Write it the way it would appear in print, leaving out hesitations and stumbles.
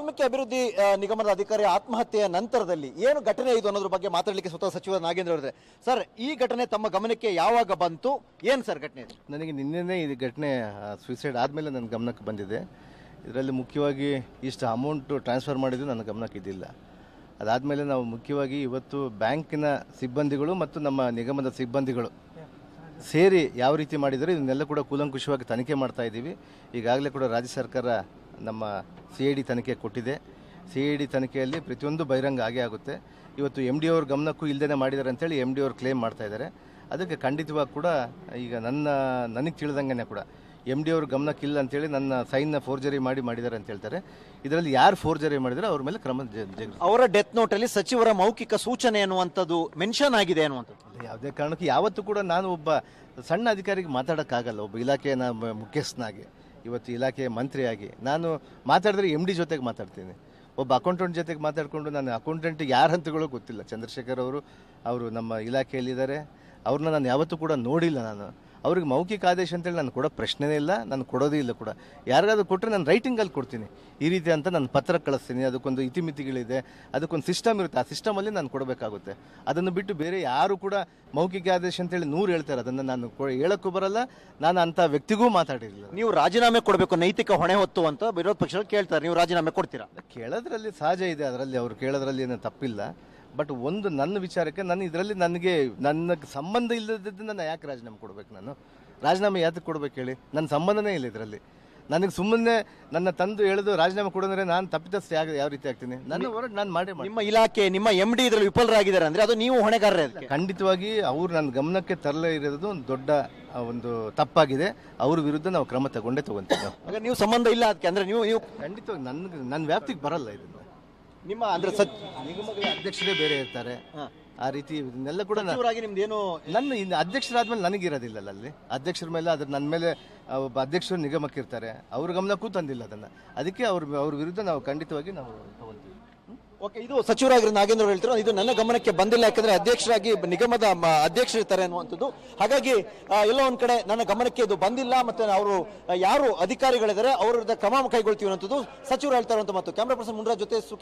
ವಾಲ್ಮೀಕಿ ಅಭಿವೃದ್ಧಿ ನಿಗಮದ ಅಧಿಕಾರಿ ಆತ್ಮಹತ್ಯೆಯ ನಂತರದಲ್ಲಿ ಏನು ಘಟನೆ ಇದು ಅನ್ನೋದ್ರ ಬಗ್ಗೆ ಮಾತಾಡಲಿಕ್ಕೆ ಸ್ವತಃ ಸಚಿವ ನಾಗೇಂದ್ರ ಅವರಿದ್ದಾರೆ. ಸರ್, ಈ ಘಟನೆ ತಮ್ಮ ಗಮನಕ್ಕೆ ಯಾವಾಗ ಬಂತು? ಏನು ಸರ್ ಘಟನೆ ಇದು? ನನಗೆ ನಿನ್ನೆನೇ ಈ ಘಟನೆ ಸೂಸೈಡ್ ಆದಮೇಲೆ ನನ್ನ ಗಮನಕ್ಕೆ ಬಂದಿದೆ. ಇದರಲ್ಲಿ ಮುಖ್ಯವಾಗಿ ಇಷ್ಟು ಅಮೌಂಟು ಟ್ರಾನ್ಸ್ಫರ್ ಮಾಡಿದ್ದು ನನ್ನ ಗಮನಕ್ಕೆ ಇದ್ದಿಲ್ಲ. ಅದಾದಮೇಲೆ ನಾವು ಮುಖ್ಯವಾಗಿ ಇವತ್ತು ಬ್ಯಾಂಕಿನ ಸಿಬ್ಬಂದಿಗಳು ಮತ್ತು ನಮ್ಮ ನಿಗಮದ ಸಿಬ್ಬಂದಿಗಳು ಸೇರಿ ಯಾವ ರೀತಿ ಮಾಡಿದರೆ ಇದನ್ನೆಲ್ಲ ಕೂಡ ಕೂಲಂಕುಷವಾಗಿ ತನಿಖೆ ಮಾಡ್ತಾ ಇದ್ದೀವಿ. ಈಗಾಗಲೇ ಕೂಡ ರಾಜ್ಯ ಸರ್ಕಾರ ನಮ್ಮ CID ತನಿಖೆ ಕೊಟ್ಟಿದೆ. CID ತನಿಖೆಯಲ್ಲಿ ಪ್ರತಿಯೊಂದು ಬಹಿರಂಗ ಆಗೇ ಆಗುತ್ತೆ. ಇವತ್ತು MD ಅವ್ರ ಗಮನಕ್ಕೂ ಇಲ್ಲದೇ ಮಾಡಿದ್ದಾರೆ ಅಂತೇಳಿ MD ಅವ್ರು ಕ್ಲೇಮ್ ಮಾಡ್ತಾ ಇದ್ದಾರೆ. ಅದಕ್ಕೆ ಖಂಡಿತವಾಗಿ ಕೂಡ ಈಗ ನನಗೆ ತಿಳಿದಂಗೆ ಕೂಡ MD ಅವ್ರ ಗಮನಕ್ಕಿಲ್ಲ ಅಂತೇಳಿ ನನ್ನ ಸೈನ್ನ ಫೋರ್ಜರಿ ಮಾಡಿದ್ದಾರೆ ಅಂತ ಹೇಳ್ತಾರೆ. ಇದರಲ್ಲಿ ಯಾರು ಫೋರ್ಜರಿ ಮಾಡಿದರೆ ಅವ್ರ ಮೇಲೆ ಕ್ರಮ ಅವರ ಡೆತ್ ನೋಟಲ್ಲಿ ಸಚಿವರ ಮೌಖಿಕ ಸೂಚನೆ ಅನ್ನುವಂಥದ್ದು ಮೆನ್ಷನ್ ಆಗಿದೆ ಅನ್ನುವಂಥದ್ದು. ಯಾವುದೇ ಕಾರಣಕ್ಕೂ ಯಾವತ್ತೂ ಕೂಡ ನಾನು ಒಬ್ಬ ಸಣ್ಣ ಅಧಿಕಾರಿಗೆ ಮಾತಾಡೋಕ್ಕಾಗಲ್ಲ. ಒಬ್ಬ ಇಲಾಖೆಯ ಮುಖ್ಯಸ್ಥನಾಗಿ, ಇವತ್ತು ಇಲಾಖೆಯ ಮಂತ್ರಿಯಾಗಿ ನಾನು ಮಾತಾಡಿದ್ರೆ MD ಜೊತೆಗೆ ಮಾತಾಡ್ತೀನಿ. ಒಬ್ಬ ಅಕೌಂಟೆಂಟ್ ಜೊತೆಗೆ ಮಾತಾಡಿಕೊಂಡು ನಾನು ಅಕೌಂಟೆಂಟಿಗೆ ಯಾರ ಹಂತಗಳು ಗೊತ್ತಿಲ್ಲ. ಚಂದ್ರಶೇಖರ್ ಅವರು ನಮ್ಮ ಇಲಾಖೆಯಲ್ಲಿದ್ದಾರೆ. ಅವ್ರನ್ನ ನಾನು ಯಾವತ್ತೂ ಕೂಡ ನೋಡಿಲ್ಲ. ನಾನು ಅವ್ರಿಗೆ ಮೌಖಿಕ ಆದೇಶ ಅಂತೇಳಿ ನಾನು ಕೊಡೋ ಪ್ರಶ್ನೆನೇ ಇಲ್ಲ, ನಾನು ಕೊಡೋದೇ ಇಲ್ಲ ಕೂಡ. ಯಾರಿಗಾದ್ರೂ ಕೊಟ್ಟರೆ ನಾನು ರೈಟಿಂಗಲ್ಲಿ ಕೊಡ್ತೀನಿ. ಈ ರೀತಿ ಅಂತ ನಾನು ಪತ್ರ ಕಳಿಸ್ತೀನಿ. ಅದಕ್ಕೊಂದು ಇತಿಮಿತಿಗಳಿದೆ, ಅದಕ್ಕೊಂದು ಸಿಸ್ಟಮ್ ಇರುತ್ತೆ. ಆ ಸಿಸ್ಟಮಲ್ಲಿ ನಾನು ಕೊಡಬೇಕಾಗುತ್ತೆ. ಅದನ್ನು ಬಿಟ್ಟು ಬೇರೆ ಯಾರು ಕೂಡ ಮೌಖಿಕ ಆದೇಶ ಅಂತೇಳಿ 100 ಹೇಳ್ತಾರೆ. ಅದನ್ನು ನಾನು ಹೇಳೋಕ್ಕೂ ಬರಲ್ಲ. ನಾನು ಅಂಥ ವ್ಯಕ್ತಿಗೂ ಮಾತಾಡಿರಲಿಲ್ಲ. ನೀವು ರಾಜೀನಾಮೆ ಕೊಡಬೇಕು, ನೈತಿಕ ಹೊಣೆ ಹೊತ್ತು ಅಂತ ವಿರೋಧ ಪಕ್ಷಗಳು ಕೇಳ್ತಾರೆ. ನೀವು ರಾಜೀನಾಮೆ ಕೊಡ್ತೀರಾ? ಕೇಳೋದ್ರಲ್ಲಿ ಸಹಜ ಇದೆ, ಅದರಲ್ಲಿ ಅವ್ರು ಕೇಳೋದ್ರಲ್ಲಿ ಏನು ತಪ್ಪಿಲ್ಲ. ಬಟ್ ಒಂದು ನನ್ನ ವಿಚಾರಕ್ಕೆ ಇದರಲ್ಲಿ ನನಗೆ ಸಂಬಂಧ ಇಲ್ಲದಿದ್ದು ನಾನು ಯಾಕೆ ರಾಜೀನಾಮೆ ಕೊಡ್ಬೇಕು? ನಾನು ರಾಜೀನಾಮೆ ಯಾತಕ್ಕೆ ಕೊಡ್ಬೇಕು ಹೇಳಿ? ನನ್ನ ಸಂಬಂಧನೇ ಇಲ್ಲ ಇದರಲ್ಲಿ. ನನಗೆ ಸುಮ್ಮನೆ ನನ್ನ ತಂದು ಹೇಳಿದು ರಾಜೀನಾಮೆ ಕೊಡೋದ್ರೆ ನಾನು ತಪ್ಪಿತಸ್ಥ ಯಾವ ರೀತಿ ಆಗ್ತೀನಿ? ನನ್ನ ಹೊರಗೆ ನಾನು ಮಾಡಿ ನಿಮ್ಮ ಇಲಾಖೆ, ನಿಮ್ಮ MD ಇದರಲ್ಲಿ ವಿಫಲರಾಗಿದ್ದಾರೆ ಅಂದ್ರೆ ಅದು ನೀವು ಹೊಣೆಗಾರರೇ. ಖಂಡಿತವಾಗಿ ಅವ್ರು ನನ್ನ ಗಮನಕ್ಕೆ ತರಲೇ ಇರೋದು ಒಂದು ದೊಡ್ಡ ಒಂದು ತಪ್ಪಾಗಿದೆ. ಅವ್ರ ವಿರುದ್ಧ ನಾವು ಕ್ರಮ ತಗೊಂತೀವಿ. ಆಗ ನೀವು ಸಂಬಂಧ ಇಲ್ಲ ಅದಕ್ಕೆ ಅಂದ್ರೆ ನೀವು ಖಂಡಿತವಾಗಿ ನನ್ನ ವ್ಯಾಪ್ತಿಗೆ ಬರಲ್ಲ. ಇದನ್ನು ನಿಮ್ಮ ಅಂದ್ರೆ ನಿಗಮಗಳ ಅಧ್ಯಕ್ಷರೇ ಬೇರೆ ಇರ್ತಾರೆ. ಆ ರೀತಿ ಇದನ್ನೆಲ್ಲ ಕೂಡ ನಿಮ್ದೇನು ನನ್ನ ಅಧ್ಯಕ್ಷರಾದ್ಮೇಲೆ ನನಗಿರೋದಿಲ್ಲ. ಅಲ್ಲಿ ಅಧ್ಯಕ್ಷರ ಮೇಲೆ ನನ್ನ ಮೇಲೆ ಒಬ್ಬ ಅಧ್ಯಕ್ಷರು ನಿಗಮಕ್ಕೆ ಇರ್ತಾರೆ. ಅವ್ರ ಗಮನಕ್ಕೂ ತಂದಿಲ್ಲ ಅದನ್ನು. ಅದಕ್ಕೆ ಅವ್ರ ವಿರುದ್ಧ ನಾವು ಖಂಡಿತವಾಗಿ ನಾವು ತಗೊಂತೀವಿ. ಓಕೆ, ಇದು ಸಚಿವರಾಗಿರೋ ನಾಗೇಂದ್ರ ಅವರು ಹೇಳ್ತಾರೆ, ಇದು ನನ್ನ ಗಮನಕ್ಕೆ ಬಂದಿಲ್ಲ, ಯಾಕಂದ್ರೆ ಅಧ್ಯಕ್ಷರಾಗಿ ನಿಗಮದ ಅಧ್ಯಕ್ಷರಿರ್ತಾರೆ ಅನ್ನುವಂಥದ್ದು. ಹಾಗಾಗಿ ಎಲ್ಲೋ ಒಂದ್ ಕಡೆ ನನ್ನ ಗಮನಕ್ಕೆ ಇದು ಬಂದಿಲ್ಲ, ಮತ್ತೆ ಅವರು ಯಾರು ಅಧಿಕಾರಿಗಳಿದ್ದಾರೆ ಅವ್ರ ವಿರುದ್ಧ ಕ್ರಮ ಕೈಗೊಳ್ತೀವಿ ಅನ್ನೋಂಥದ್ದು ಸಚಿವರು ಹೇಳ್ತಾರೆ ಅಂತ. ಮತ್ತು ಕ್ಯಾಮ್ರಾ ಪರ್ಸನ್ ಮುನ್ರಾಜ್ ಜೊತೆ ಸುಖೇಶ್.